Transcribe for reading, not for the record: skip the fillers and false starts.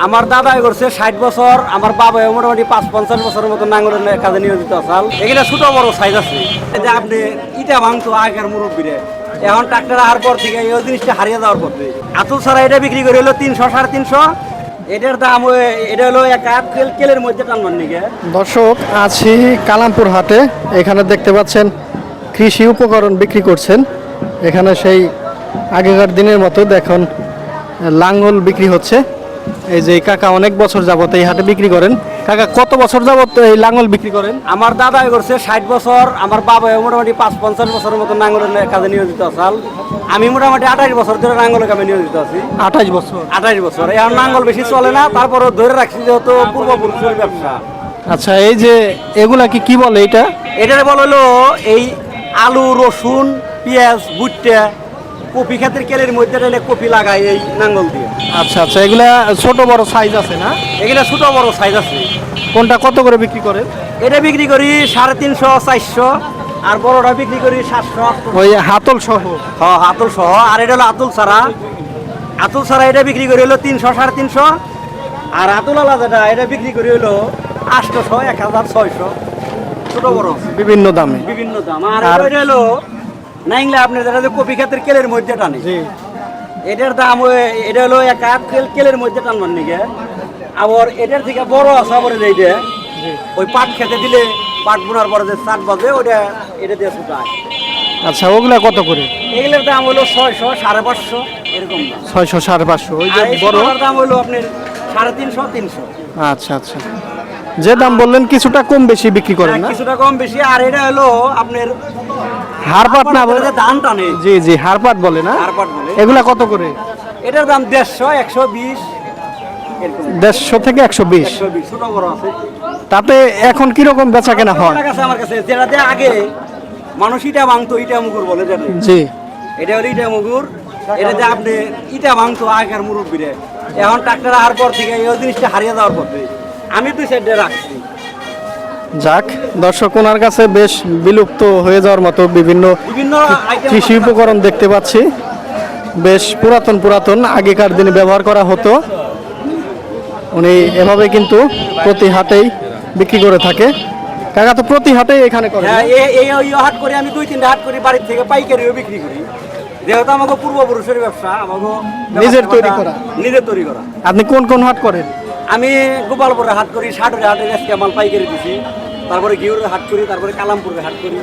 আমার দাদা করছে 60 বছর, আমার বাবা মোটামুটি ৫-৫০ বছরের মতো নাঙ্গলের কাজে নিয়োজিত আসাল। এগুলা ছোট বড় সাইজ আছে। এই যে আপনি ইটা ভাঙতো আগের মুরব্বীরে, এখন ট্রাক্টর আসার পর থেকে এই জিনিসটা হারিয়ে যাওয়ার পথে। আতুল ছাড়া এটা বিক্রি করে হলো ৩০০-৩৫০। এটার দাম এটা হলো এক হাত কেলের মধ্যে টানবার নিকে। দর্শক, আছি কালামপুর হাটে। এখানে দেখতে পাচ্ছেন কৃষি উপকরণ বিক্রি করছেন। এখানে সেই আগেকার দিনের মতো দেখুন লাঙ্গল বিক্রি হচ্ছে। এই যে কাকা অনেক বছর যাবত এই হাটে বিক্রি করেন। কাকা কত বছর যাবত এই লাঙ্গল বিক্রি করেন? আমার দাদা করছে 60 বছর, আমার বাবা মোটামুটি ৫-৫০ বছরের মতো নাঙ্গলের কাজে নিয়োজিত আসাল। আমি মোটামুটি 28 বছর ধরে নাঙ্গলের কাজে নিয়োজিত আছি। 28 বছর। 28 বছর। এখন নাঙ্গল বেশি চলে না, তারপরে ধরে রাখছি যেহেতু পূর্বপুরুষের ব্যবসা। আচ্ছা, এই যে এগুলা কি বলে এটা? এটার বল হলো এই আলু, রসুন, পেঁয়াজ, ভুট্টা, কপি ক্ষেতের কেলের মধ্যে টেনে কপি লাগায় এই নাঙ্গল দিয়ে। আচ্ছা আচ্ছা, এগুলা ছোট বড় সাইজ আছে না? এগুলা ছোট বড় সাইজ আছে। কোনটা কত করে বিক্রি করেন? এটা বিক্রি করি 350-400, আর বড়টা বিক্রি করি 700-800। ওই হাতল সহ? হ্যাঁ, আতুল সহ। আর এটা হলো আতুল ছাড়া। আতুল ছাড়া এটা বিক্রি করি হলো 300-350। আর আতুল আলা যেটা এটা বিক্রি করি হলো 800-1000-600। ছোট বড় বিভিন্ন দামে। বিভিন্ন দাম। আর এটা হলো নাইংলা আপনার যেটা যে কপি ক্ষেতের কেলের মধ্যে টানে, এটার দাম এটা হলো এক হাত কেলের মধ্যে টানবার নিকে। আবার এটার থেকে বড় আছে আবার এইটা ওই পাট খেতে দিলে পাট বোনার পরে যে চাট বাজে ওটা এটা দিয়ে শুকায়। আচ্ছা, ওগুলা কত করে? এগুলোর দাম হলো 600-550 এরকম দাম। 600-550। ওই যে আর এই বড় ছোটটার দাম হলো আপনার 350-300। আচ্ছা আচ্ছা, যে দাম বললেন কিছুটা কম বেশি বিক্রি করেন না? কিছুটা কম বেশি। আর এটা হলো আপনার হারপাট না বলে? যে ধান টানে, জি জি, হারপাট বলে না? হারপাট বলে। এগুলা কত করে? এটার দাম 150-120 এরকম। 150 থেকে 120। 120 ছোট বড় আছে। তাতে এখন কিরকম বেচা কেনা হয়? আমার কাছে যেটাতে আগে মানুষ ইটা ভাঙতো, ইটা মুগুর বলে জানেন? জি। এটা হলো ইটা মুগুর। এটাতে আপনি ইটা ভাঙতো আগের মুরব্বীরে, এখন ট্রাক্টর আসার পর থেকে এই জিনিসটা হারিয়ে যাওয়ার পথে। আমি 2 সাইডে রাখছি। যাক দর্শক, ওনার কাছে বেশ বিলুপ্ত হয়ে যাওয়ার মতো বিভিন্ন কৃষি উপকরণ দেখতে পাচ্ছি। বেশ পুরাতন আগেকার দিনে ব্যবহার করা হতো। উনি এভাবে কিন্তু প্রতি হাটেই বিক্রি করে থাকে। কাকা তো প্রতি হাটেই এখানে করে? হ্যাঁ, এই হাট করি আমি 2-3টা হাট করি, বাড়ির থেকে পাইকারিও বিক্রি করি। যেহেতু আমাকে পূর্বপুরুষের ব্যবসা, আমাকে নিজের তৈরি করা। নিজের তৈরি করা। আপনি কোন কোন হাট করেন? আমি গোপালপুরে হাট করি, ষাটরে হাটে আজকে মাল পাইকারি দিছি, তারপরে গিউরের হাট করি, তারপরে কালামপুরের হাট করি।